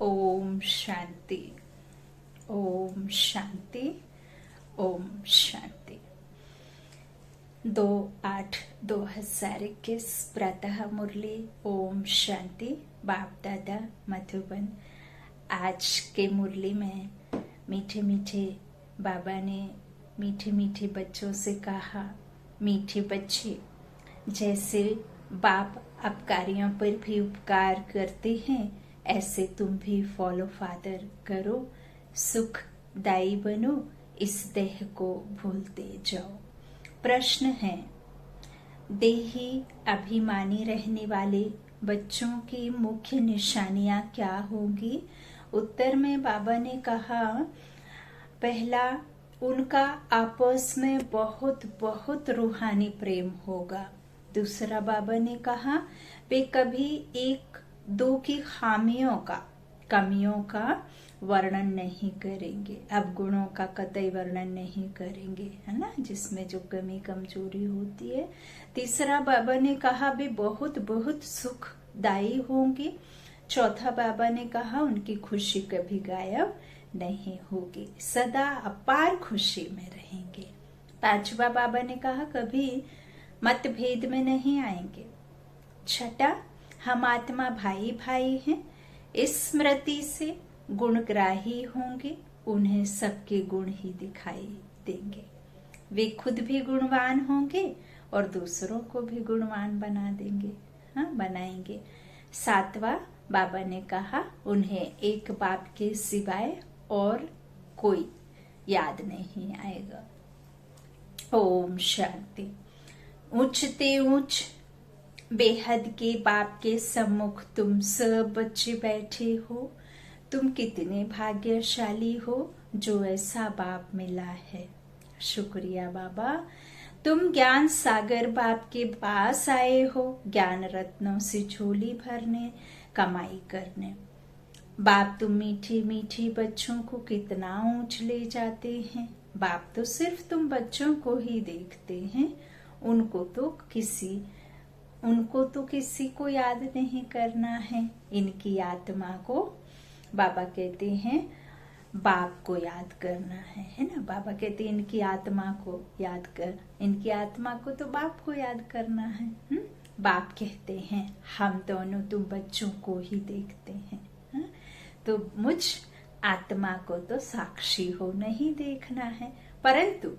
ओम शांति। ओम शांति। ओम शांति। 2/8/2021 प्रातः मुरली। ओम शांति। बाप दादा मधुबन। आज के मुरली में मीठे मीठे बाबा ने मीठे मीठे बच्चों से कहा, मीठे बच्चे, जैसे बाप अपकारियों पर भी उपकार करते हैं, ऐसे तुम भी फॉलो फादर करो, सुखदायी बनो, इस देह को भूलते जाओ। प्रश्न है, देही अभिमानी रहने वाले बच्चों की मुख्य निशानियां क्या होंगी? उत्तर में बाबा ने कहा, पहला, उनका आपस में बहुत बहुत रूहानी प्रेम होगा। दूसरा, बाबा ने कहा, वे कभी एक दो की कमियों का वर्णन नहीं करेंगे, अवगुणों का कतई वर्णन नहीं करेंगे, है ना, जिसमें जो कमी कमजोरी होती है। तीसरा, बाबा ने कहा वे बहुत बहुत सुखदायी होंगे। चौथा, बाबा ने कहा उनकी खुशी कभी गायब नहीं होगी, सदा अपार खुशी में रहेंगे। पांचवा, बाबा ने कहा कभी मतभेद में नहीं आएंगे। छठा, हम आत्मा भाई भाई हैं, इस स्मृति से गुणग्राही होंगे, उन्हें सबके गुण ही दिखाई देंगे। वे खुद भी गुणवान होंगे और दूसरों को भी गुणवान बना देंगे, बनाएंगे। सातवां, बाबा ने कहा उन्हें एक बाप के सिवाय और कोई याद नहीं आएगा। ओम शांति। ऊंचते ऊंच बेहद के बाप के सम्मुख तुम सब बच्चे बैठे हो। तुम कितने भाग्यशाली हो जो ऐसा बाप मिला है। शुक्रिया बाबा। तुम ज्ञान सागर बाप के पास आए हो, ज्ञान रत्नों से झोली भरने, कमाई करने। बाप तुम मीठी मीठी बच्चों को कितना ऊंच ले जाते हैं। बाप तो सिर्फ तुम बच्चों को ही देखते हैं, उनको तो किसी को याद नहीं करना है। इनकी आत्मा को बाबा कहते हैं बाप को याद करना है ना। बाबा कहते हैं इनकी आत्मा को याद कर, इनकी आत्मा को तो बाप को याद करना है। बाप कहते हैं हम दोनों तुम बच्चों को ही देखते हैं, तो मुझ आत्मा को तो साक्षी हो नहीं देखना है, परंतु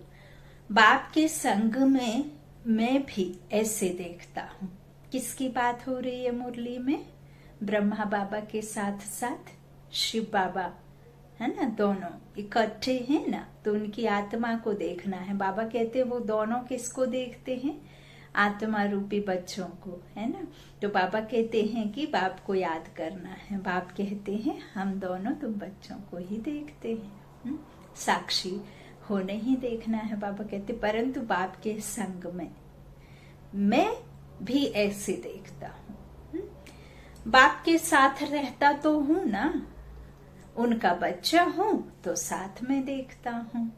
बाप के संग में मैं भी ऐसे देखता हूँ। किसकी बात हो रही है मुरली में? ब्रह्मा बाबा के साथ साथ शिव बाबा, है ना, दोनों इकट्ठे हैं ना, तो उनकी आत्मा को देखना है। बाबा कहते हैं वो दोनों किसको देखते हैं? आत्मा रूपी बच्चों को, है ना। तो बाबा कहते हैं कि बाप को याद करना है। बाप कहते हैं हम दोनों तुम बच्चों को ही देखते हैं, साक्षी हो नहीं देखना है। बाबा कहते परंतु बाप के संग में मैं भी ऐसे देखता हूँ। बाप के साथ रहता तो हूँ ना, उनका बच्चा हूँ तो साथ में देखता हूँ।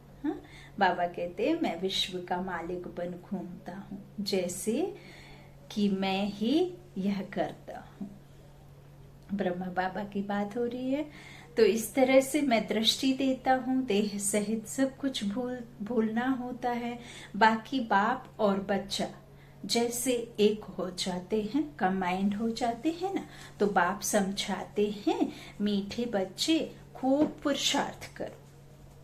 बाबा कहते हैं मैं विश्व का मालिक बन घूमता हूँ, जैसे कि मैं ही यह करता हूँ। ब्रह्मा बाबा की बात हो रही है। तो इस तरह से मैं दृष्टि देता हूँ, देह सहित सब कुछ भूलना होता है। बाकी बाप और बच्चा जैसे एक हो जाते हैं, कंबाइंड हो जाते हैं ना, तो बाप समझाते हैं मीठे बच्चे खूब पुरुषार्थ करो।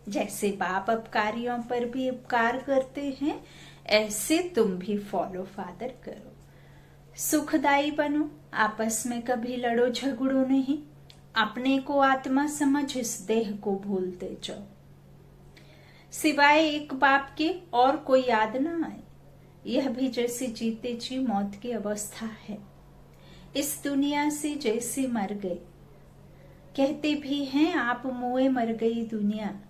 जैसे बाप अपकारियों पर भी उपकार करते हैं, ऐसे तुम भी फॉलो फादर करो। सुखदायी बनो, आपस में कभी लड़ो झगड़ो नहीं, अपने को आत्मा समझ इस देह को भूलते जाओ। सिवाय एक बाप के और कोई याद ना आए। यह भी जैसे जीते जी मौत की अवस्था है। इस दुनिया से जैसे मर गए, कहते भी हैं आप मुए मर गई दुनिया।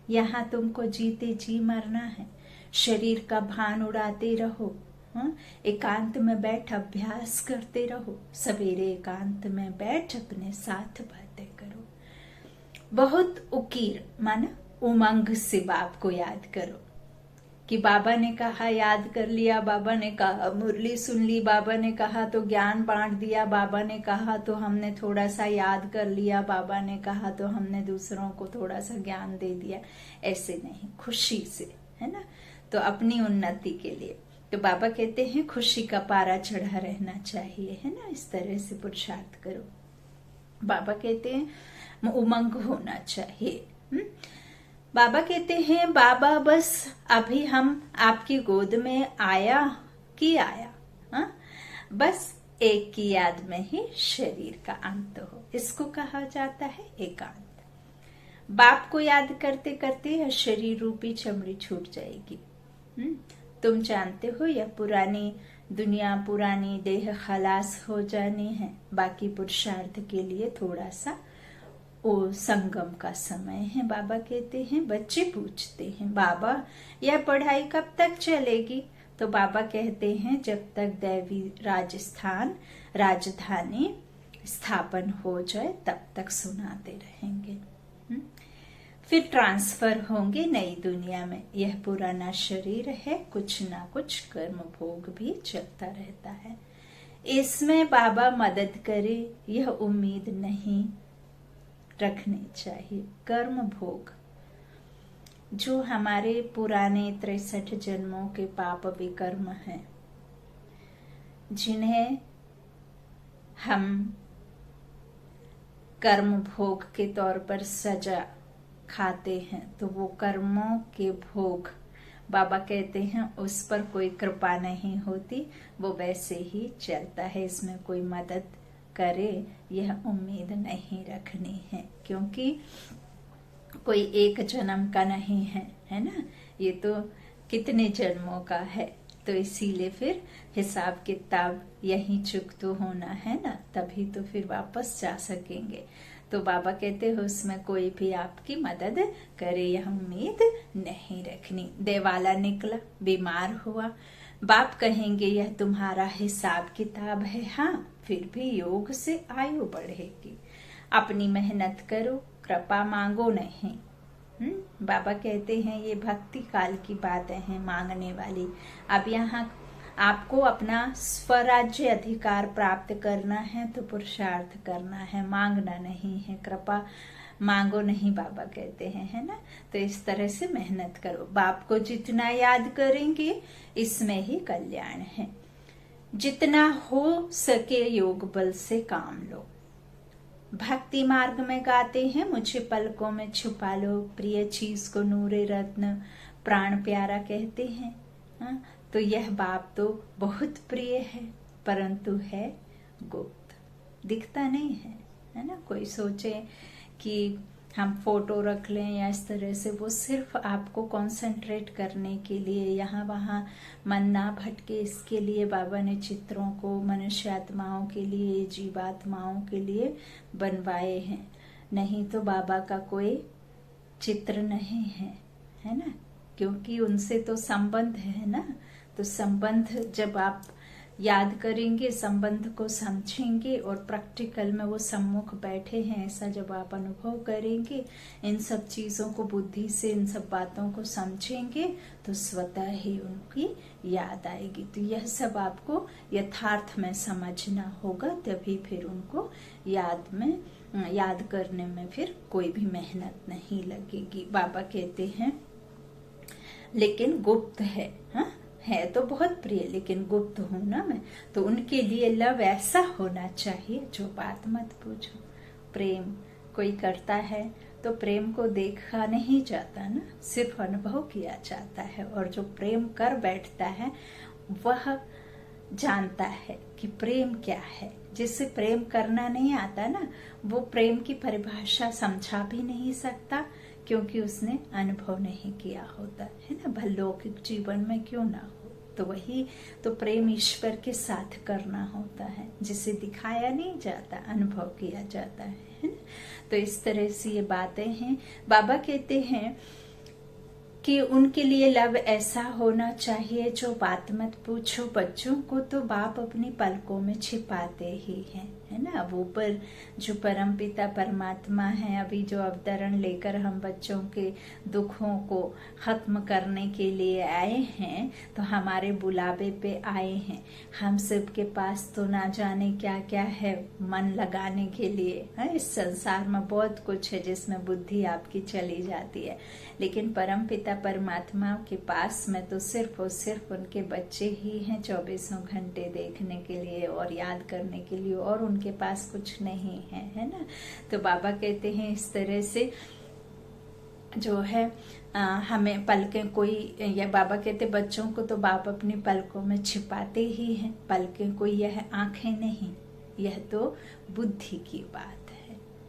यहाँ तुमको जीते जी मरना है। शरीर का भान उड़ाते रहो, एकांत में बैठ अभ्यास करते रहो। सवेरे एकांत में बैठ अपने साथ बातें करो। बहुत उकीर माना उमंग से बाप को याद करो। कि बाबा ने कहा याद कर लिया, बाबा ने कहा मुरली सुन ली, बाबा ने कहा तो ज्ञान बांट दिया, बाबा ने कहा तो हमने थोड़ा सा याद कर लिया, बाबा ने कहा तो हमने दूसरों को थोड़ा सा ज्ञान दे दिया। ऐसे नहीं, खुशी से, है ना। तो अपनी उन्नति के लिए तो बाबा कहते हैं खुशी का पारा चढ़ा रहना चाहिए, है ना। इस तरह से पुरुषार्थ करो। बाबा कहते हैं उमंग होना चाहिए। बाबा कहते हैं बाबा बस अभी हम आपकी गोद में आया कि आया, हा? बस एक की याद में ही शरीर का अंत हो, इसको कहा जाता है एकांत। बाप को याद करते करते यह शरीर रूपी चमड़ी छूट जाएगी। तुम जानते हो यह पुरानी दुनिया, पुरानी देह खलास हो जानी है। बाकी पुरुषार्थ के लिए थोड़ा सा वो संगम का समय है। बाबा कहते हैं, बच्चे पूछते हैं बाबा यह पढ़ाई कब तक चलेगी? तो बाबा कहते हैं जब तक दैवी राजधानी स्थापन हो जाए तब तक सुनाते रहेंगे। फिर ट्रांसफर होंगे नई दुनिया में। यह पुराना शरीर है, कुछ ना कुछ कर्म भोग भी चलता रहता है। इसमें बाबा मदद करे यह उम्मीद नहीं रखनी चाहिए। कर्म भोग जो हमारे पुराने 63 जन्मों के पाप विकर्म हैं, जिन्हें हम कर्म भोग के तौर पर सजा खाते हैं, तो वो कर्मों के भोग बाबा कहते हैं उस पर कोई कृपा नहीं होती, वो वैसे ही चलता है। इसमें कोई मदद करे यह उम्मीद नहीं रखनी है, क्योंकि कोई एक जन्म का नहीं है, है ना। ये तो कितने जन्मों का है। तो इसीलिए फिर हिसाब किताब यही चुकतो होना है ना, तभी तो फिर वापस जा सकेंगे। तो बाबा कहते हैं उसमें कोई भी आपकी मदद करे यह उम्मीद नहीं रखनी। देवाला निकला, बीमार हुआ, बाप कहेंगे यह तुम्हारा हिसाब किताब है। हाँ, फिर भी योग से आयु बढ़ेगी। अपनी मेहनत करो, कृपा मांगो नहीं। बाबा कहते हैं ये भक्ति काल की बातें हैं मांगने वाली। अब यहाँ आपको अपना स्वराज्य अधिकार प्राप्त करना है तो पुरुषार्थ करना है, मांगना नहीं है। कृपा मांगो नहीं, बाबा कहते हैं, है ना। तो इस तरह से मेहनत करो। बाप को जितना याद करेंगे इसमें ही कल्याण है। जितना हो सके योग बल से काम लो। भक्ति मार्ग में गाते हैं मुझे पलकों में छुपा लो, प्रिय चीज को नूरे रत्न प्राण प्यारा कहते हैं। हाँ? तो यह बाप तो बहुत प्रिय है, परंतु है गुप्त, दिखता नहीं है, है ना। कोई सोचे कि हम फोटो रख लें या इस तरह से, वो सिर्फ आपको कंसंट्रेट करने के लिए, यहाँ वहाँ मन ना भटके, इसके लिए बाबा ने चित्रों को मनुष्य आत्माओं के लिए, जीवात्माओं के लिए बनवाए हैं। नहीं तो बाबा का कोई चित्र नहीं है ना, क्योंकि उनसे तो संबंध है ना। तो संबंध जब आप याद करेंगे, संबंध को समझेंगे और प्रैक्टिकल में वो सम्मुख बैठे हैं ऐसा जब आप अनुभव करेंगे, इन सब चीजों को बुद्धि से, इन सब बातों को समझेंगे, तो स्वतः ही उनकी याद आएगी। तो यह सब आपको यथार्थ में समझना होगा, तभी फिर उनको याद करने में फिर कोई भी मेहनत नहीं लगेगी। बाबा कहते हैं लेकिन गुप्त है तो बहुत प्रिय, लेकिन गुप्त होना में तो उनके लिए लव ऐसा होना चाहिए जो बात मत पूछो। प्रेम कोई करता है तो प्रेम को देखा नहीं जाता ना, सिर्फ अनुभव किया जाता है। और जो प्रेम कर बैठता है वह जानता है कि प्रेम क्या है। जिसे प्रेम करना नहीं आता ना, वो प्रेम की परिभाषा समझा भी नहीं सकता, क्योंकि उसने अनुभव नहीं किया होता है ना। भलौकिक जीवन में क्यों ना हो। तो वही तो प्रेम ईश्वर के साथ करना होता है, जिसे दिखाया नहीं जाता, अनुभव किया जाता है ना। तो इस तरह से ये बातें हैं। बाबा कहते हैं कि उनके लिए लव ऐसा होना चाहिए जो बात मत पूछो। बच्चों को तो बाप अपनी पलकों में छिपाते ही हैं, है ना। वो पर जो परम पिता परमात्मा है, अभी जो अवतरण लेकर हम बच्चों के दुखों को खत्म करने के लिए आए हैं, तो हमारे बुलावे पे आए हैं। हम सबके पास तो ना जाने क्या क्या है मन लगाने के लिए, है। इस संसार में बहुत कुछ है जिसमें बुद्धि आपकी चली जाती है, लेकिन परम पिता परमात्मा के पास में तो सिर्फ और सिर्फ उनके बच्चे ही हैं 24 घंटे देखने के लिए और याद करने के लिए, और उनके पास कुछ नहीं है ना। तो बाबा कहते हैं इस तरह से जो है हमें पलकें कोई, या बाबा कहते बच्चों को तो बाप अपनी पलकों में छिपाते ही हैं। पलकें कोई यह आंखें नहीं, यह तो बुद्धि की बात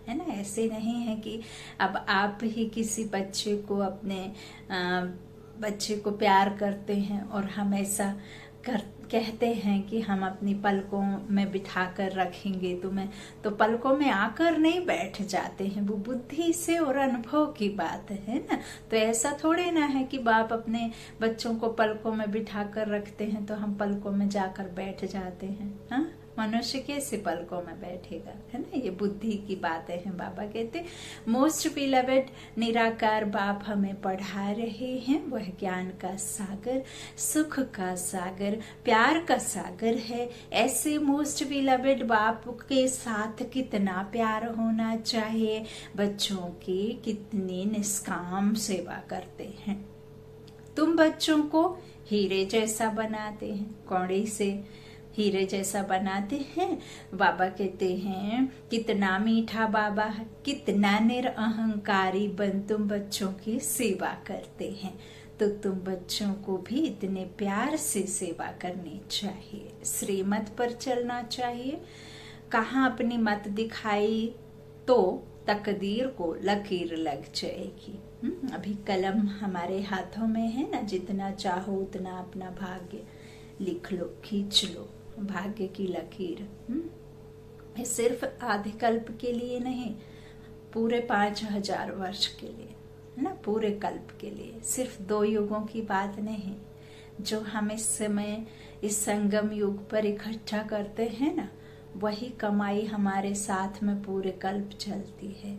है ना। ऐसे नहीं है कि अब आप ही किसी बच्चे को अपने बच्चे को प्यार करते हैं और हमेशा कहते हैं कि हम अपनी पलकों में बिठा कर रखेंगे तुम्हें, तो पलकों में आकर नहीं बैठ जाते हैं। वो बुद्धि से और अनुभव की बात है ना। तो ऐसा थोड़े ना है कि बाप अपने बच्चों को पलकों में बिठा कर रखते हैं तो हम पलकों में जाकर बैठ जाते हैं। हाँ, मनुष्य कैसे पलकों में बैठेगा, है ना। ये बुद्धि की बातें हैं। बाबा कहते मोस्ट बिलवेड निराकार बाप हमें पढ़ा रहे हैं। वह ज्ञान का सागर, सुख का सागर, प्यार का सागर है। ऐसे मोस्ट बिलवेड बाप के साथ कितना प्यार होना चाहिए। बच्चों की कितनी निष्काम सेवा करते हैं। तुम बच्चों को हीरे जैसा बनाते हैं, कौड़ी से हीरे जैसा बनाते हैं। बाबा कहते हैं कितना मीठा बाबा है, कितना निरअहंकारी बन तुम बच्चों की सेवा करते हैं। तो तुम बच्चों को भी इतने प्यार से सेवा करनी चाहिए, श्रीमत पर चलना चाहिए। कहाँ अपनी मत दिखाई तो तकदीर को लकीर लग जाएगी। अभी कलम हमारे हाथों में है ना, जितना चाहो उतना अपना भाग्य लिख लो, खींच लो भाग्य की लकीर। ये सिर्फ आधे कल्प के लिए नहीं, पूरे 5000 वर्ष के लिए, है ना, पूरे कल्प के लिए। सिर्फ 2 युगों की बात नहीं। जो हम इस समय इस संगम युग पर इकट्ठा करते हैं ना, वही कमाई हमारे साथ में पूरे कल्प चलती है।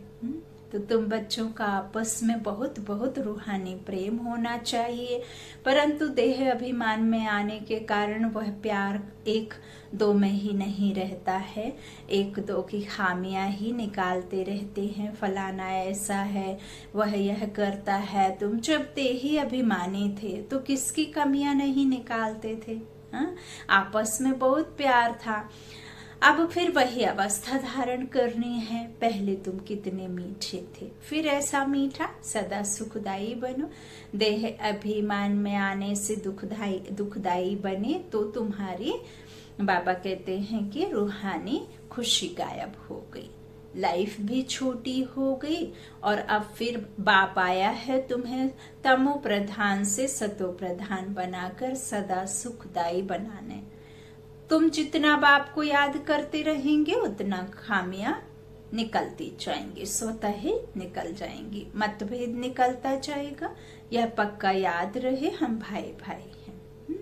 तो तुम बच्चों का आपस में बहुत बहुत रूहानी प्रेम होना चाहिए, परंतु देह अभिमान में आने के कारण वह प्यार 1-2 में ही नहीं रहता है। 1-2 की खामियां ही निकालते रहते हैं। फलाना ऐसा है, वह यह करता है। तुम जब देही अभिमानी थे तो किसकी कमियां नहीं निकालते थे। हाँ? आपस में बहुत प्यार था। अब फिर वही अवस्था धारण करनी है। पहले तुम कितने मीठे थे, फिर ऐसा मीठा सदा सुखदाई बनो। देह अभिमान में आने से दुखदाई बने तो तुम्हारी, बाबा कहते हैं कि रूहानी खुशी गायब हो गई, लाइफ भी छोटी हो गई। और अब फिर बाप आया है तुम्हें तमो प्रधान से सतो प्रधान बनाकर सदा सुखदाई बनाने। तुम जितना बाप को याद करते रहेंगे उतना खामियां निकलती जाएंगी, स्वतः ही निकल जाएंगी। मतभेद निकलता जाएगा। यह पक्का याद रहे, हम भाई भाई हैं।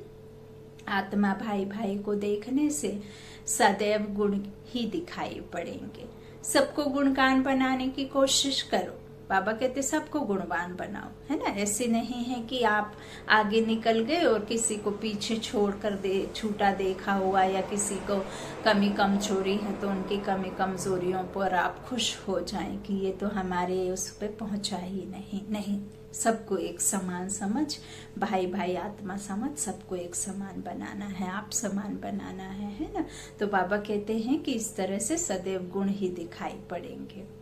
आत्मा भाई भाई को देखने से सदैव गुण ही दिखाई पड़ेंगे। सबको गुणगान बनाने की कोशिश करो। बाबा कहते सबको गुणवान बनाओ, है ना। ऐसे नहीं है कि आप आगे निकल गए और किसी को पीछे छोड़कर छूटा देखा हुआ, या किसी को कमी कमजोरी है तो उनकी कमी कमजोरियों पर आप खुश हो जाएं कि ये तो हमारे उस पे पहुंचा ही नहीं। सबको एक समान समझ, भाई भाई आत्मा समझ, सबको एक समान बनाना है, आप समान बनाना है ना। तो बाबा कहते हैं कि इस तरह से सदैव गुण ही दिखाई पड़ेंगे।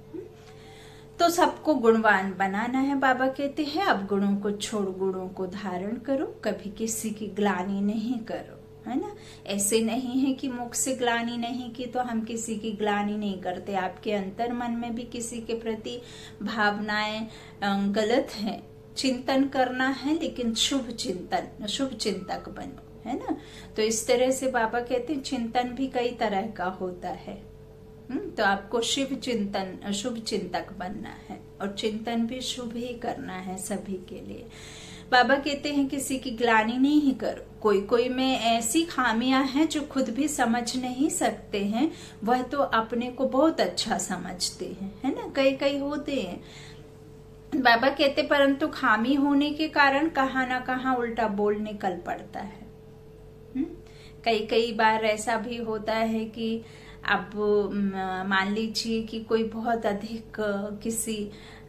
तो सबको गुणवान बनाना है। बाबा कहते हैं अब गुणों को छोड़ गुणों को धारण करो, कभी किसी की ग्लानि नहीं करो, है ना। ऐसे नहीं है कि मुख से ग्लानि नहीं की तो हम किसी की ग्लानि नहीं करते। आपके अंतर मन में भी किसी के प्रति भावनाएं गलत हैं, चिंतन करना है, लेकिन शुभ चिंतन, शुभ चिंतक बनो, है ना। तो इस तरह से बाबा कहते हैं चिंतन भी कई तरह का होता है। तो आपको शिव चिंतन, शुभ चिंतक बनना है, और चिंतन भी शुभ ही करना है सभी के लिए। बाबा कहते हैं किसी की ग्लानि नहीं करो। कोई कोई में ऐसी खामियां हैं जो खुद भी समझ नहीं सकते हैं, वह तो अपने को बहुत अच्छा समझते हैं, है ना। कई कई होते हैं। बाबा कहते परंतु खामी होने के कारण कहाँ ना कहाँ उल्टा बोल निकल पड़ता है। कई कई बार ऐसा भी होता है कि अब मान लीजिए कि कोई बहुत अधिक किसी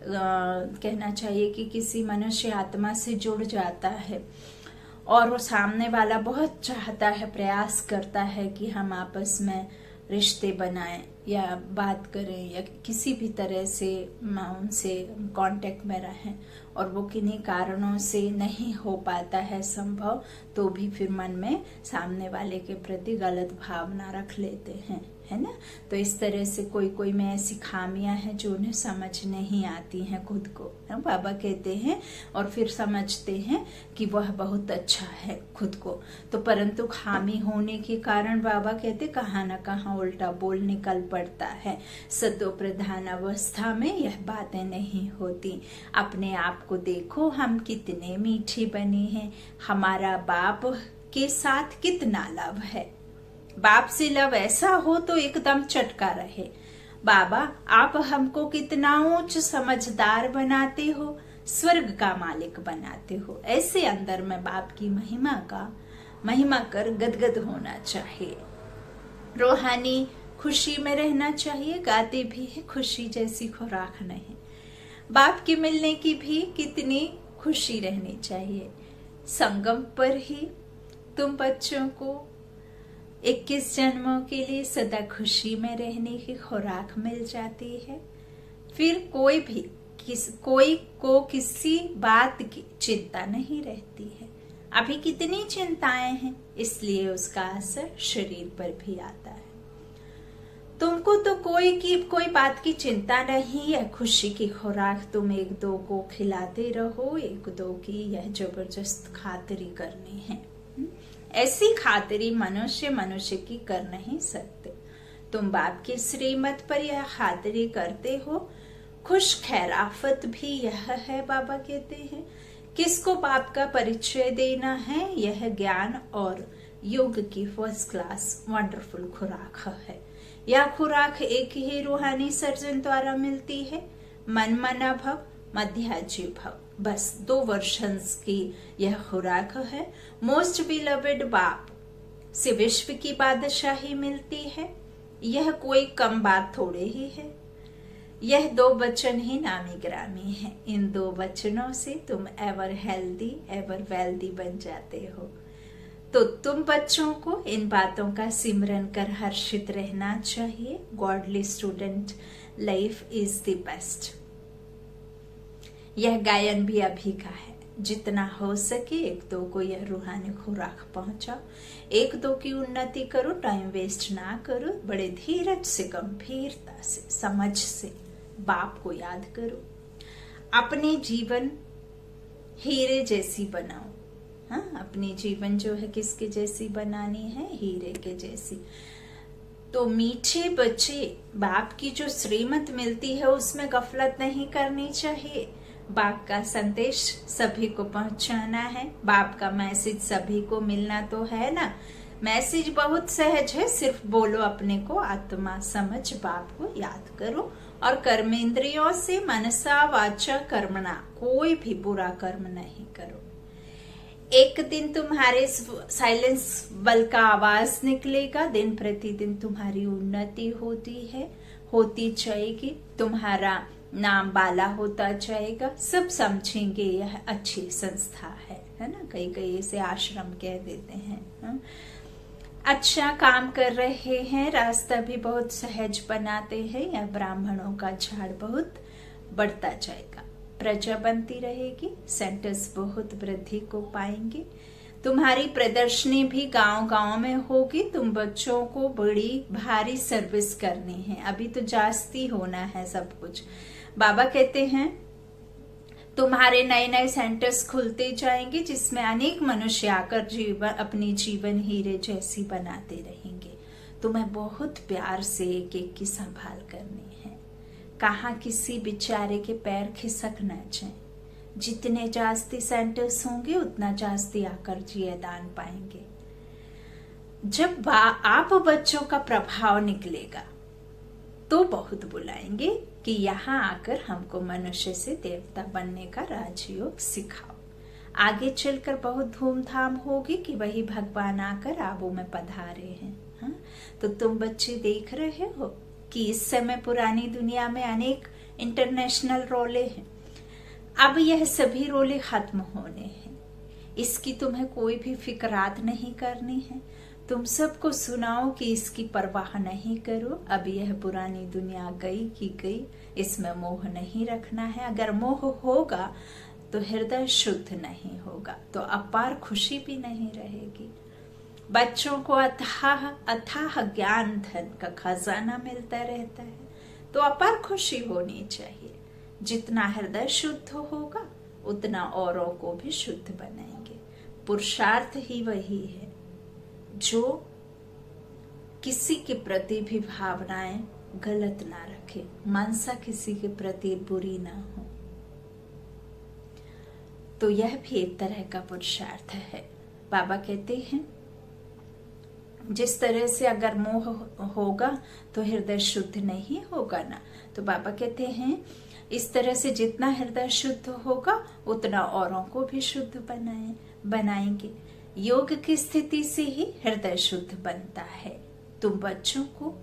कहना चाहिए कि किसी मनुष्य आत्मा से जुड़ जाता है और वो सामने वाला बहुत चाहता है, प्रयास करता है कि हम आपस में रिश्ते बनाएं या बात करें या किसी भी तरह से उनसे कांटेक्ट में रहें, और वो किन्हीं कारणों से नहीं हो पाता है संभव, तो भी फिर मन में सामने वाले के प्रति गलत भावना रख लेते हैं, है ना। तो इस तरह से कोई कोई में ऐसी खामियां हैं जो उन्हें समझ नहीं आती हैं खुद को, बाबा कहते हैं, और फिर समझते हैं कि वह बहुत अच्छा है खुद को। तो परंतु खामी होने के कारण बाबा कहते कहाँ ना कहाँ उल्टा बोल निकल पड़ता है। सतो प्रधान अवस्था में यह बातें नहीं होती। अपने आप को देखो, हम कितने मीठे बने हैं, हमारा बाप के साथ कितना लव है। बाप से लव ऐसा हो तो एकदम चटका रहे। बाबा आप हमको कितना ऊंच समझदार बनाते हो, स्वर्ग का मालिक बनाते हो। ऐसे अंदर में बाप की महिमा कर गदगद होना चाहिए। रूहानी खुशी में रहना चाहिए। गाते भी है खुशी जैसी खुराक नहीं। बाप के मिलने की भी कितनी खुशी रहनी चाहिए। संगम पर ही तुम बच्चों को 21 जन्मों के लिए सदा खुशी में रहने की खुराक मिल जाती है। फिर कोई को किसी बात की चिंता नहीं रहती है। अभी कितनी चिंताएं हैं, इसलिए उसका असर शरीर पर भी आता है। तुमको तो कोई बात की चिंता नहीं है। खुशी की खुराक तुम एक दो को खिलाते रहो, एक दो की यह जबरदस्त खातिरी करनी है। ऐसी खातिरी मनुष्य की कर नहीं सकते। तुम बाप की श्रीमत पर यह खातिरी करते हो। खुश खैराफत भी यह है, बाबा कहते हैं, किसको बाप का परिचय देना है। यह ज्ञान और योग की फर्स्ट क्लास वंडरफुल खुराक है। यह खुराक एक ही रूहानी सर्जन द्वारा मिलती है। मन भव मध्याजी भव, बस 2 वर्षन्स की यह खुराक है। मोस्ट बिलवेड बाप से विश्व की बादशाही मिलती है। यह कोई कम बात थोड़े ही है। यह 2 वचन ही नामी ग्रामी है। इन 2 वचनों से तुम एवर हेल्दी एवर वेल्दी बन जाते हो। तो तुम बच्चों को इन बातों का सिमरन कर हर्षित रहना चाहिए। Godly student life is the best. यह गायन भी अभी का है। जितना हो सके 1-2 को यह रूहानी खुराक पहुंचाओ। 1-2 की उन्नति करो, टाइम वेस्ट ना करो। बड़े धीरज से, गंभीरता से, समझ से बाप को याद करो। अपने जीवन हीरे जैसी बनाओ। हाँ, अपनी जीवन जो है किसके जैसी बनानी है? हीरे के जैसी। तो मीठे बच्चे, बाप की जो श्रीमत मिलती है उसमें गफलत नहीं करनी चाहिए। बाप का संदेश सभी को पहुंचाना है। बाप का मैसेज सभी को मिलना तो है ना। मैसेज बहुत सहज है, सिर्फ बोलो अपने को आत्मा समझ बाप को याद करो और कर्मेंद्रियों से मनसा वाचा कर्मणा कोई भी बुरा कर्म नहीं करो। एक दिन तुम्हारे साइलेंस बल का आवाज निकलेगा। दिन प्रतिदिन तुम्हारी उन्नति होती जाएगी। तुम्हारा नाम बाला होता जाएगा। सब समझेंगे यह अच्छी संस्था है ना। कई ऐसे आश्रम कह देते हैं। अच्छा काम कर रहे हैं, रास्ता भी बहुत सहज बनाते हैं। यह ब्राह्मणों का झाड़ बहुत बढ़ता जाएगा। प्रजा बनती रहेगी। सेंटर्स बहुत वृद्धि को पाएंगे। तुम्हारी प्रदर्शनी भी गांव में होगी। तुम बच्चों को बड़ी भारी सर्विस करनी है। अभी तो जास्ती होना है सब कुछ। बाबा कहते हैं तुम्हारे नए सेंटर्स खुलते जाएंगे जिसमें अनेक मनुष्य आकर अपनी जीवन हीरे जैसी बनाते रहेंगे। तुम्हें बहुत प्यार से एक की संभाल करनी है। कहाँ किसी बेचारे के पैर खिसक न जाए। जितने जास्ती सेंटर्स होंगे उतना जास्ती आकर ये दान पाएंगे। जब आप बच्चों का प्रभाव निकलेगा तो बहुत बुलाएंगे कि यहाँ आकर हमको मनुष्य से देवता बनने का राजयोग सिखाओ। आगे चलकर बहुत धूमधाम होगी कि वही भगवान आकर आबू में पधारे हैं। हाँ? तो तुम बच्चे देख रहे हो कि इस समय पुरानी दुनिया में अनेक इंटरनेशनल रोले हैं। अब यह सभी रोले खत्म होने हैं। इसकी तुम्हें कोई भी फिक्रात नहीं करनी है। तुम सबको सुनाओ कि इसकी परवाह नहीं करो। अब यह पुरानी दुनिया गई कि गई, इसमें मोह नहीं रखना है। अगर मोह होगा तो हृदय शुद्ध नहीं होगा, तो अपार खुशी भी नहीं रहेगी। बच्चों को अथाह अथाह ज्ञान धन का खजाना मिलता रहता है, तो अपार खुशी होनी चाहिए। जितना हृदय शुद्ध होगा उतना औरों को भी शुद्ध बनाएंगे। पुरुषार्थ ही वही है जो किसी के प्रति भी भावनाएं गलत ना रखे, मनसा किसी के प्रति बुरी ना हो। तो यह भी एक तरह का पुरुषार्थ है। बाबा कहते हैं जिस तरह से अगर मोह होगा तो हृदय शुद्ध नहीं होगा ना, तो बाबा कहते हैं इस तरह से जितना हृदय शुद्ध होगा उतना औरों को भी शुद्ध बनाएंगे। योग की स्थिति से ही हृदय शुद्ध बनता है। तुम बच्चों को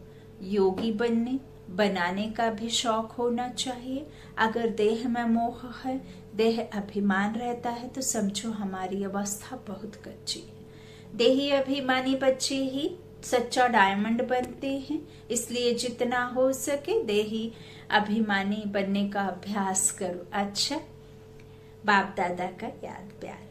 योगी बनाने का भी शौक होना चाहिए। अगर देह में मोह है, देह अभिमान रहता है, तो समझो हमारी अवस्था बहुत कच्ची है। देही अभिमानी बच्चे ही सच्चा डायमंड बनते हैं। इसलिए जितना हो सके देही अभिमानी बनने का अभ्यास करो। अच्छा, बाप दादा का याद प्यार।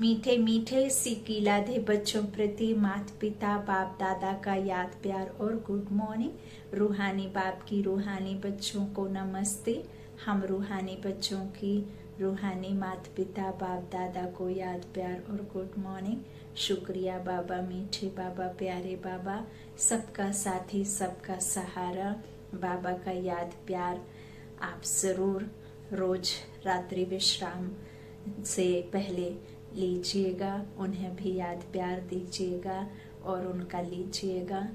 मीठे मीठे सीखी लादे बच्चों प्रति माता पिता बाप दादा का याद प्यार और गुड मॉर्निंग। रूहानी बाप की रूहानी बच्चों को नमस्ते। हम रूहानी बच्चों की रूहानी माता पिता बाप दादा को याद प्यार और गुड मॉर्निंग। शुक्रिया बाबा, मीठे बाबा, प्यारे बाबा, सबका साथी सबका सहारा। बाबा का याद प्यार आप जरूर रोज रात्रि विश्राम से पहले लीजिएगा। उन्हें भी याद प्यार दीजिएगा और उनका लीजिएगा।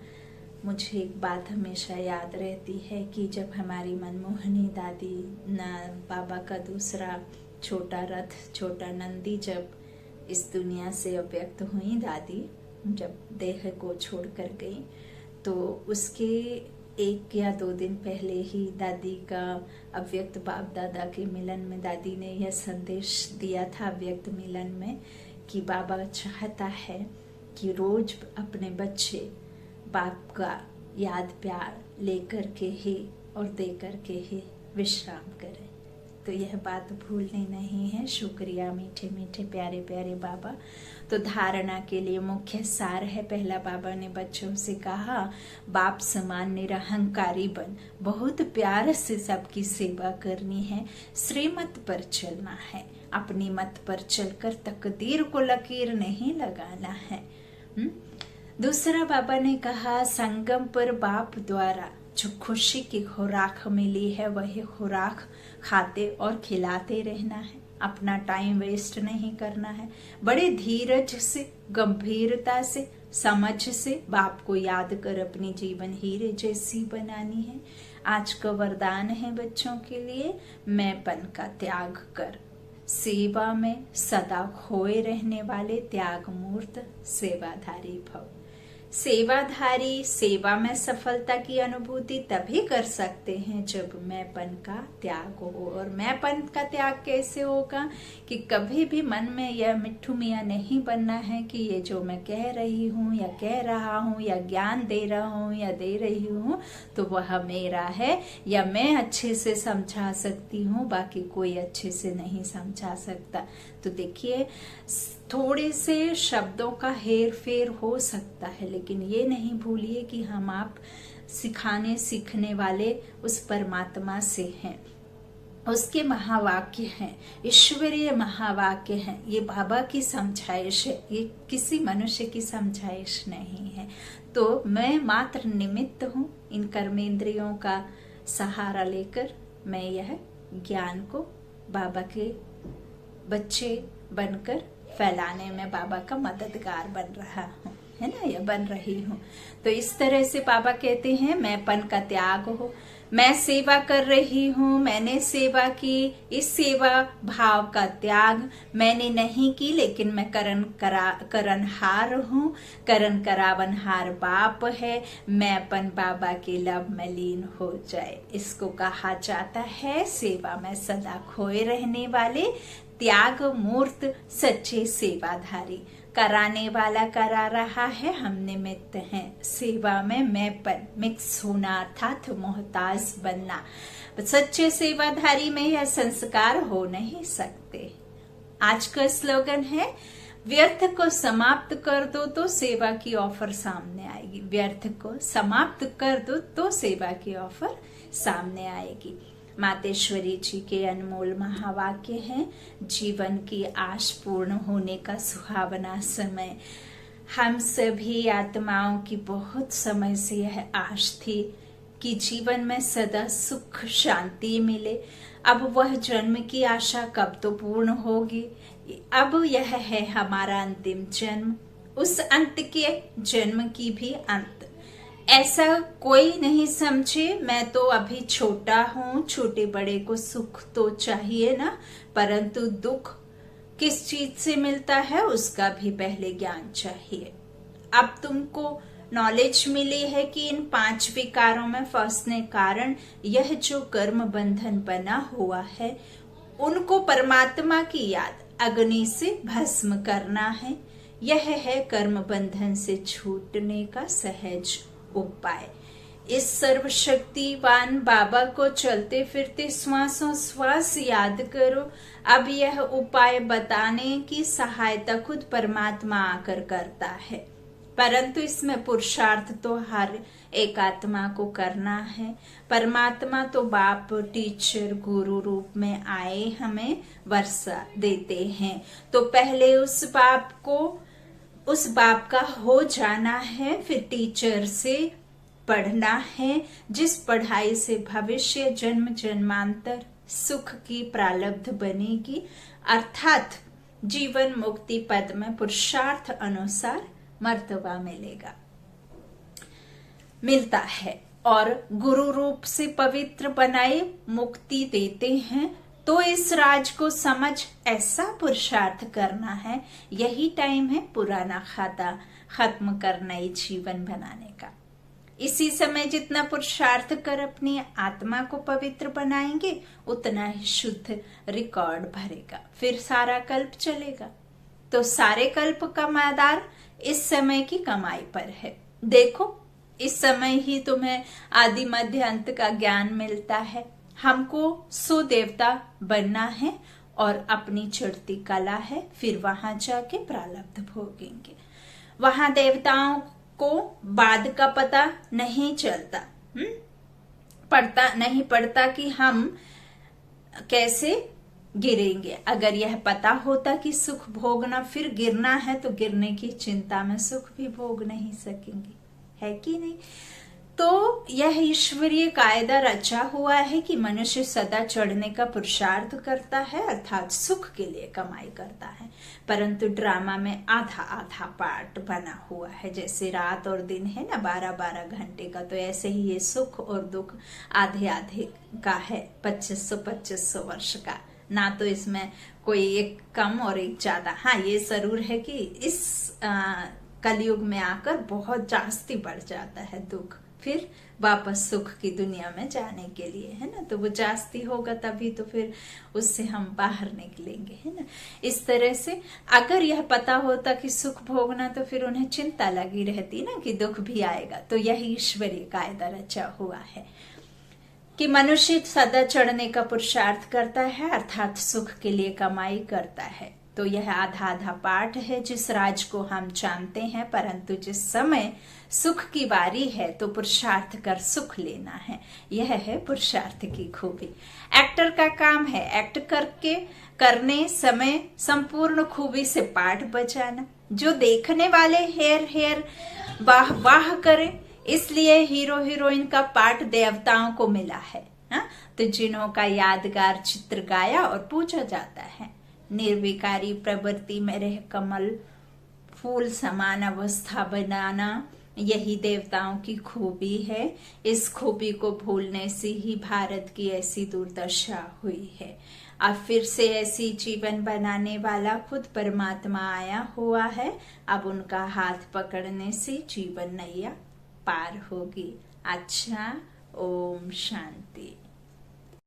मुझे एक बात हमेशा याद रहती है कि जब हमारी मनमोहनी दादी बाबा का दूसरा छोटा रथ, छोटा नंदी जब इस दुनिया से अव्यक्त हुई, दादी जब देह को छोड़कर गई, तो उसके 1 या 2 दिन पहले ही दादी का अव्यक्त बाप दादा के मिलन में दादी ने यह संदेश दिया था अव्यक्त मिलन में कि बाबा चाहता है कि रोज अपने बच्चे बाप का याद प्यार लेकर के ही और दे कर के ही विश्राम करें। तो यह बात भूलनी नहीं है। शुक्रिया मीठे मीठे प्यारे प्यारे बाबा। तो धारणा के लिए मुख्य सार है। पहला, बाबा ने बच्चों से कहा बाप समान निरहंकारी बन, बहुत प्यार से सबकी सेवा करनी है, श्रीमत पर चलना है, अपनी मत पर चलकर तकदीर को लकीर नहीं लगाना है। दूसरा, बाबा ने कहा संगम पर बाप द्वारा जो खुशी की खुराक मिली है वही खुराक खाते और खिलाते रहना है। अपना टाइम वेस्ट नहीं करना है। बड़े धीरज से, गंभीरता से, समझ से बाप को याद कर अपनी जीवन हीरे जैसी बनानी है। आज का वरदान है बच्चों के लिए, मैंपन का त्याग कर, सेवा में सदा खोए रहने वाले त्याग मूर्त सेवाधारी भव। सेवाधारी, सेवा में सफलता की अनुभूति तभी कर सकते हैं जब मैंपन का त्याग हो। और मैंपन का त्याग कैसे होगा कि कभी भी मन में यह मिट्ठू मियाँ नहीं बनना है कि ये जो मैं कह रही हूँ या कह रहा हूँ या ज्ञान दे रहा हूँ या दे रही हूँ तो वह मेरा है या मैं अच्छे से समझा सकती हूँ, बाकी कोई अच्छे से नहीं समझा सकता। तो देखिए, थोड़े से शब्दों का हेर फेर हो सकता है, लेकिन ये नहीं भूलिए कि हम आप सिखाने सीखने वाले उस परमात्मा से हैं। उसके महावाक्य हैं, ईश्वरीय महावाक्य हैं। ये बाबा की समझाइश है, ये किसी मनुष्य की समझाइश नहीं है। तो मैं मात्र निमित्त हूँ। इन कर्मेंद्रियों का सहारा लेकर मैं यह ज्ञान को बाबा के बच्चे बनकर फैलाने में बाबा का मददगार बन रहा हूँ, है ना, या बन रही हूँ। तो इस तरह से बाबा कहते हैं मैंपन का त्याग हो, मैं सेवा कर रही हूँ, मैंने सेवा की, इस सेवा भाव का त्याग मैंने नहीं की, लेकिन मैं करनहार हूँ, करन करावनहार बाप है, मैंपन बाबा के लब में लीन हो जाए। इसको कहा जाता है सेवा में सदा खोए रहने वाले त्याग मूर्त सच्चे सेवाधारी। कराने वाला करा रहा है, हम निमित्त हैं। सेवा में मैंपन मिक्स होना अर्थात मोहताज बनना। सच्चे सेवाधारी में यह संस्कार हो नहीं सकते। आज का स्लोगन है व्यर्थ को समाप्त कर दो तो सेवा की ऑफर सामने आएगी। व्यर्थ को समाप्त कर दो तो सेवा की ऑफर सामने आएगी। मातेश्वरी जी के अनमोल महावाक्य हैं, जीवन की आश पूर्ण होने का सुहावना समय। हम सभी आत्माओं की बहुत समय से यह आश थी कि जीवन में सदा सुख शांति मिले। अब वह जन्म की आशा कब तो पूर्ण होगी। अब यह है हमारा अंतिम जन्म, उस अंत के जन्म की भी अंत। ऐसा कोई नहीं समझे मैं तो अभी छोटा हूँ, छोटे बड़े को सुख तो चाहिए ना, परंतु दुख किस चीज से मिलता है उसका भी पहले ज्ञान चाहिए। अब तुमको नॉलेज मिली है कि इन 5 विकारों में फंसने कारण यह जो कर्म बंधन बना हुआ है, उनको परमात्मा की याद अग्नि से भस्म करना है। यह है कर्म बंधन से छूटने का सहज उपाय। इस सर्वशक्तिवान बाबा को चलते फिरते श्वासों श्वास याद करो। अब यह उपाय बताने की सहायता खुद परमात्मा आकर करता है, परंतु इसमें पुरुषार्थ तो हर एक आत्मा को करना है। परमात्मा तो बाप टीचर गुरु रूप में आए हमें वर्षा देते हैं, तो पहले उस बाप का हो जाना है, फिर टीचर से पढ़ना है, जिस पढ़ाई से भविष्य जन्म जन्मांतर सुख की प्रारब्ध बनेगी, अर्थात जीवन मुक्ति पद में पुरुषार्थ अनुसार मर्तबा मिलता है और गुरु रूप से पवित्र बनाए मुक्ति देते हैं। तो इस राज को समझ ऐसा पुरुषार्थ करना है। यही टाइम है पुराना खाता खत्म कर नई जीवन बनाने का। इसी समय जितना पुरुषार्थ कर अपनी आत्मा को पवित्र बनाएंगे, उतना ही शुद्ध रिकॉर्ड भरेगा, फिर सारा कल्प चलेगा। तो सारे कल्प का मैदार इस समय की कमाई पर है। देखो, इस समय ही तुम्हें आदि मध्य अंत का ज्ञान मिलता है। हमको सुदेवता बनना है और अपनी चढ़ती कला है, फिर वहां जाके प्रारब्ध भोगेंगे। वहां देवताओं को बाद का पता नहीं चलता, पड़ता कि हम कैसे गिरेंगे। अगर यह पता होता कि सुख भोगना फिर गिरना है, तो गिरने की चिंता में सुख भी भोग नहीं सकेंगे, है कि नहीं। तो यह ईश्वरीय कायदा रचा हुआ है कि मनुष्य सदा चढ़ने का पुरुषार्थ करता है, अर्थात सुख के लिए कमाई करता है। परंतु ड्रामा में आधा आधा पार्ट बना हुआ है, जैसे रात और दिन है ना, 12-12 घंटे का। तो ऐसे ही ये सुख और दुख आधे आधे का है, 2500 वर्ष का। ना तो इसमें कोई एक कम और एक ज्यादा। हाँ, ये जरूर है कि इस कलयुग में आकर बहुत जास्ती बढ़ जाता है दुख, फिर वापस सुख की दुनिया में जाने के लिए, है ना। तो वो जास्ती होगा तभी तो फिर उससे हम बाहर निकलेंगे, है ना। इस तरह से अगर यह पता होता कि सुख भोगना, तो फिर उन्हें चिंता लगी रहती ना कि दुख भी आएगा। तो यह ईश्वरीय कायदा रचा हुआ है कि मनुष्य सदा चढ़ने का पुरुषार्थ करता है, अर्थात सुख के लिए कमाई करता है। तो यह आधा आधा पाठ है जिस राज को हम जानते हैं, परंतु जिस समय सुख की बारी है तो पुरुषार्थ कर सुख लेना है। यह है पुरुषार्थ की खूबी। एक्टर का काम है एक्ट करने समय संपूर्ण खूबी से पाठ बजाना, जो देखने वाले हेर वाह वाह करें। इसलिए हीरो हीरोइन का पाठ देवताओं को मिला है, तो जिन्हों का यादगार चित्र गाया और पूछा जाता है। निर्विकारी प्रवृत्ति में रह कमल फूल समान अवस्था बनाना, यही देवताओं की खूबी है। इस खूबी को भूलने से ही भारत की ऐसी दुर्दशा हुई है। अब फिर से ऐसी जीवन बनाने वाला खुद परमात्मा आया हुआ है। अब उनका हाथ पकड़ने से जीवन नैया पार होगी। अच्छा, ओम शांति।